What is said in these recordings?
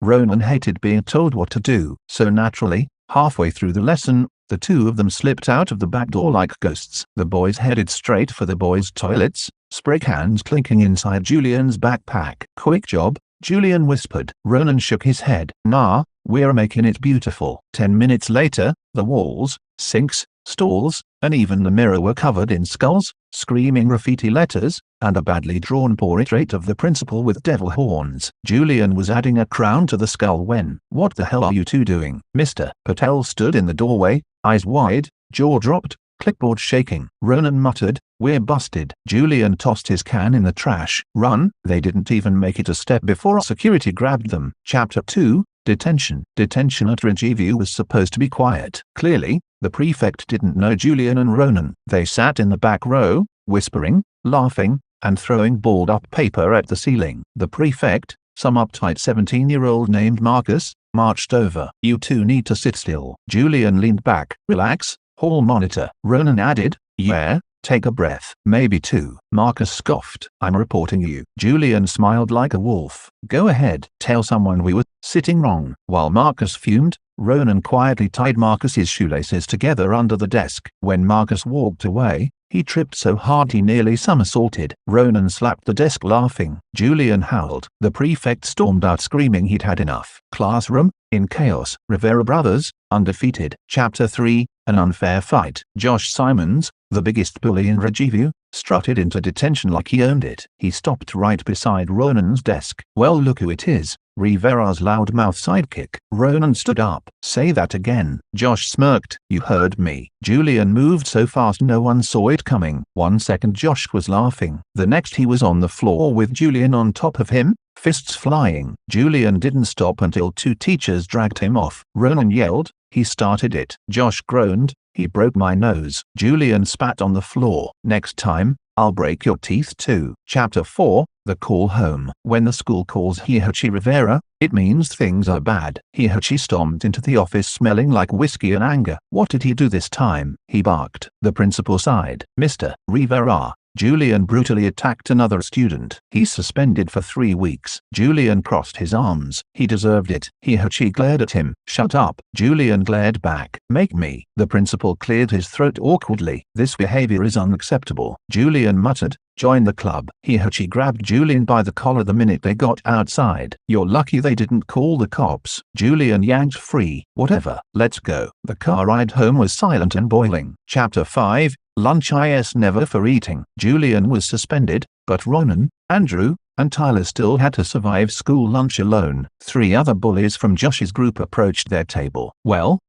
Ronan hated being told what to do, so naturally, halfway through the lesson, the two of them slipped out of the back door like ghosts. The boys headed straight for the boys' toilets, spray cans clinking inside Julian's backpack. "Quick job," Julian whispered. Ronan shook his head. "Nah, we're making it beautiful." 10 minutes later, the walls, sinks, stalls, and even the mirror were covered in skulls, screaming graffiti letters, and a badly drawn portrait of the principal with devil horns. Julian was adding a crown to the skull when, "What the hell are you two doing?" Mr. Patel stood in the doorway, eyes wide, jaw dropped, clipboard shaking. Ronan muttered, "We're busted." Julian tossed his can in the trash. "Run." They didn't even make it a step before security grabbed them. Chapter 2, Detention. Detention at JWE was supposed to be quiet. Clearly, the prefect didn't know Julian and Ronan. They sat in the back row, whispering, laughing, and throwing balled up paper at the ceiling. The prefect, some uptight 17-year-old named Marcus, marched over. "You two need to sit still." Julian leaned back. "Relax, hall monitor." Ronan added, "Yeah, take a breath." "Maybe two." Marcus scoffed. "I'm reporting you." Julian smiled like a wolf. "Go ahead. Tell someone we were sitting wrong." While Marcus fumed, Ronan quietly tied Marcus's shoelaces together under the desk. When Marcus walked away, he tripped so hard he nearly somersaulted. Ronan slapped the desk laughing. Julian howled. The prefect stormed out screaming he'd had enough. Classroom, in chaos. Rivera Brothers, undefeated. Chapter 3, An Unfair Fight. Josh Simons, the biggest bully in JWE, strutted into detention like he owned it. He stopped right beside Ronan's desk. "Well, look who it is." Rivera's loudmouth sidekick. Ronan stood up. "Say that again." Josh smirked. "You heard me." Julian moved so fast no one saw it coming. 1 second Josh was laughing. The next he was on the floor with Julian on top of him, fists flying. Julian didn't stop until 2 teachers dragged him off. Ronan yelled, "He started it." Josh groaned, "He broke my nose." Julian spat on the floor. "Next time, I'll break your teeth too." Chapter 4, The Call Home. When the school calls Hihachi Rivera, it means things are bad. Hihachi stomped into the office smelling like whiskey and anger. What did he do this time? He barked. The principal sighed. "Mr. Rivera." Julian brutally attacked another student. "He's suspended for 3 weeks." Julian crossed his arms. "He deserved it." Hihachi glared at him. "Shut up." Julian glared back. "Make me." The principal cleared his throat awkwardly. "This behavior is unacceptable." Julian muttered, "Join the club." Hihachi grabbed Julian by the collar the minute they got outside. "You're lucky they didn't call the cops." Julian yanked free. "Whatever, let's go." The car ride home was silent and boiling. Chapter 5, Lunch is never for eating. Julian was suspended, but Ronan, Andrew, and Tyler still had to survive school lunch alone. 3 other bullies from Josh's group approached their table. Well,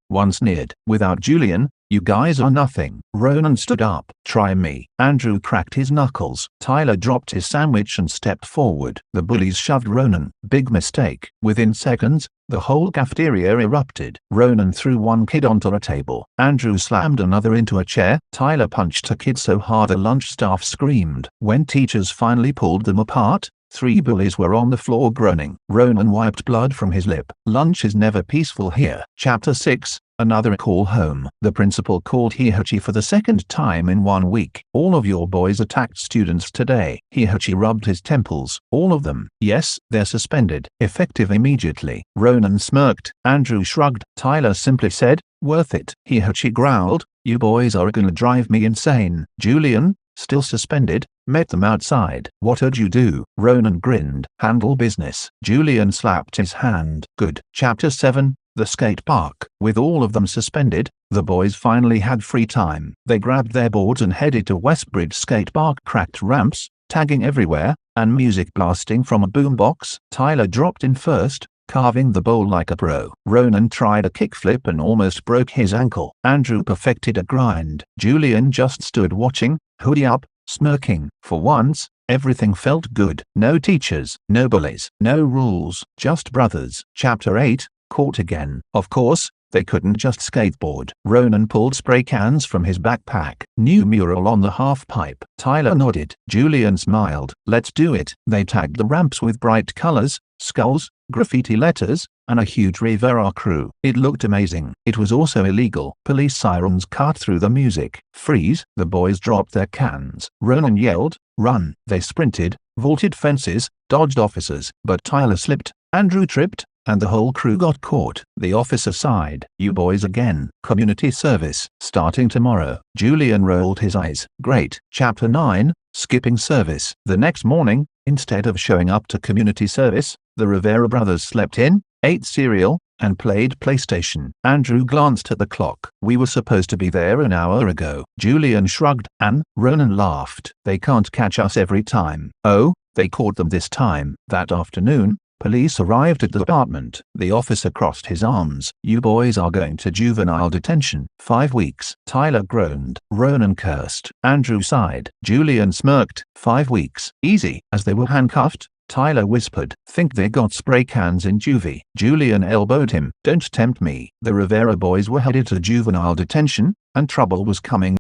one sneered. "Without Julian, you guys are nothing." Ronan stood up. "Try me." Andrew cracked his knuckles. Tyler dropped his sandwich and stepped forward. The bullies shoved Ronan. Big mistake. Within seconds, the whole cafeteria erupted. Ronan threw one kid onto a table. Andrew slammed another into a chair. Tyler punched a kid so hard the lunch staff screamed. When teachers finally pulled them apart, 3 bullies were on the floor groaning. Ronan wiped blood from his lip. Lunch is never peaceful here. Chapter 6, Another Call Home. The principal called Hihachi for the 2nd time in 1 week. "All of your boys attacked students today." Hihachi rubbed his temples. "All of them?" "Yes, they're suspended. Effective immediately." Ronan smirked. Andrew shrugged. Tyler simply said, "Worth it." Hihachi growled, "You boys are gonna drive me insane." Julian, still suspended, met them outside. "What'd you do?" Ronan grinned. "Handle business." Julian slapped his hand. "Good." Chapter 7, The Skate Park. With all of them suspended, the boys finally had free time. They grabbed their boards and headed to Westbridge Skate Park. Cracked ramps, tagging everywhere, and music blasting from a boombox. Tyler dropped in first, carving the bowl like a pro. Ronan tried a kickflip and almost broke his ankle. Andrew perfected a grind. Julian just stood watching, hoodie up, smirking. For once, everything felt good. No teachers, no bullies, no rules, just brothers. Chapter 8, Caught Again. Of course, they couldn't just skateboard. Ronan pulled spray cans from his backpack. "New mural on the half pipe." Tyler nodded. Julian smiled. "Let's do it." They tagged the ramps with bright colors, skulls, graffiti letters, and a huge Rivera crew. It looked amazing. It was also illegal. Police sirens cut through the music. "Freeze!" The boys dropped their cans. Ronan yelled, "Run!" They sprinted, vaulted fences, dodged officers, but Tyler slipped, Andrew tripped, and the whole crew got caught. The officer sighed. You boys again. Community service, starting tomorrow. Julian rolled his eyes. Great. Chapter 9, skipping service. The next morning, instead of showing up to community service, the Rivera brothers slept in, ate cereal, and played PlayStation. Andrew glanced at the clock. We were supposed to be there an hour ago. Julian shrugged, and Ronan laughed. They can't catch us every time. Oh, they caught them this time. That afternoon, police arrived at the apartment. The officer crossed his arms. You boys are going to juvenile detention. 5 weeks. Tyler groaned. Ronan cursed. Andrew sighed. Julian smirked. 5 weeks. Easy. As they were handcuffed, Tyler whispered, think they got spray cans in juvie. Julian elbowed him. Don't tempt me. The Rivera boys were headed to juvenile detention, and trouble was coming.